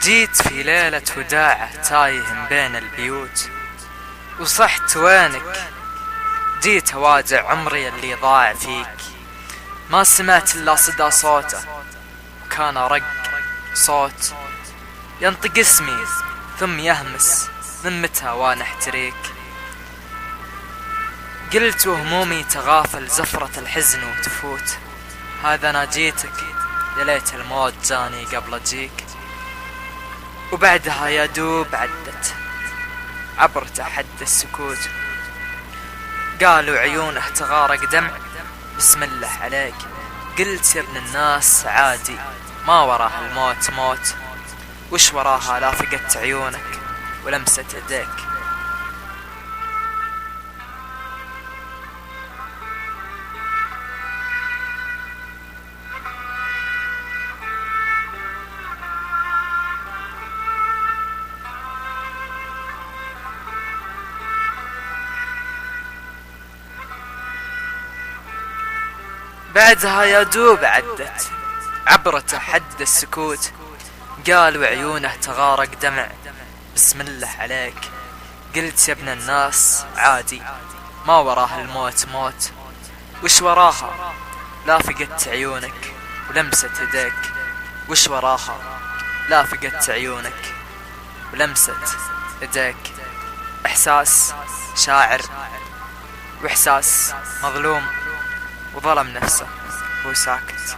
جيت في ليلة وداعة تايه بين البيوت، وصحت وينك؟ جيت اواجع عمري اللي ضاع فيك. ما سمعت الا صدى صوته، وكان رق صوت ينطق اسمي ثم يهمس من متى وانا احتريك. قلت وهمومي تغافل زفرة الحزن وتفوت، هذا انا جيتك يا ليت الموت جاني قبل اجيك. وبعدها يا دوب عدت عبرت حد السكوت، قالوا عيونه تغارق دمع بسم الله عليك. قلت يا ابن الناس عادي ما وراه الموت موت، وش وراها لا فقدت عيونك ولمسة يديك. بعدها يا دوب عدت عبرت حد السكوت، قالوا عيونه تغارق دمع بسم الله عليك. قلت يا ابن الناس عادي ما وراه الموت موت، وش وراها لا فقدت عيونك ولمسة يديك. وش وراها لا فقدت عيونك ولمسة يديك. احساس شاعر واحساس مظلوم وظلم نفسه وهو ساكت.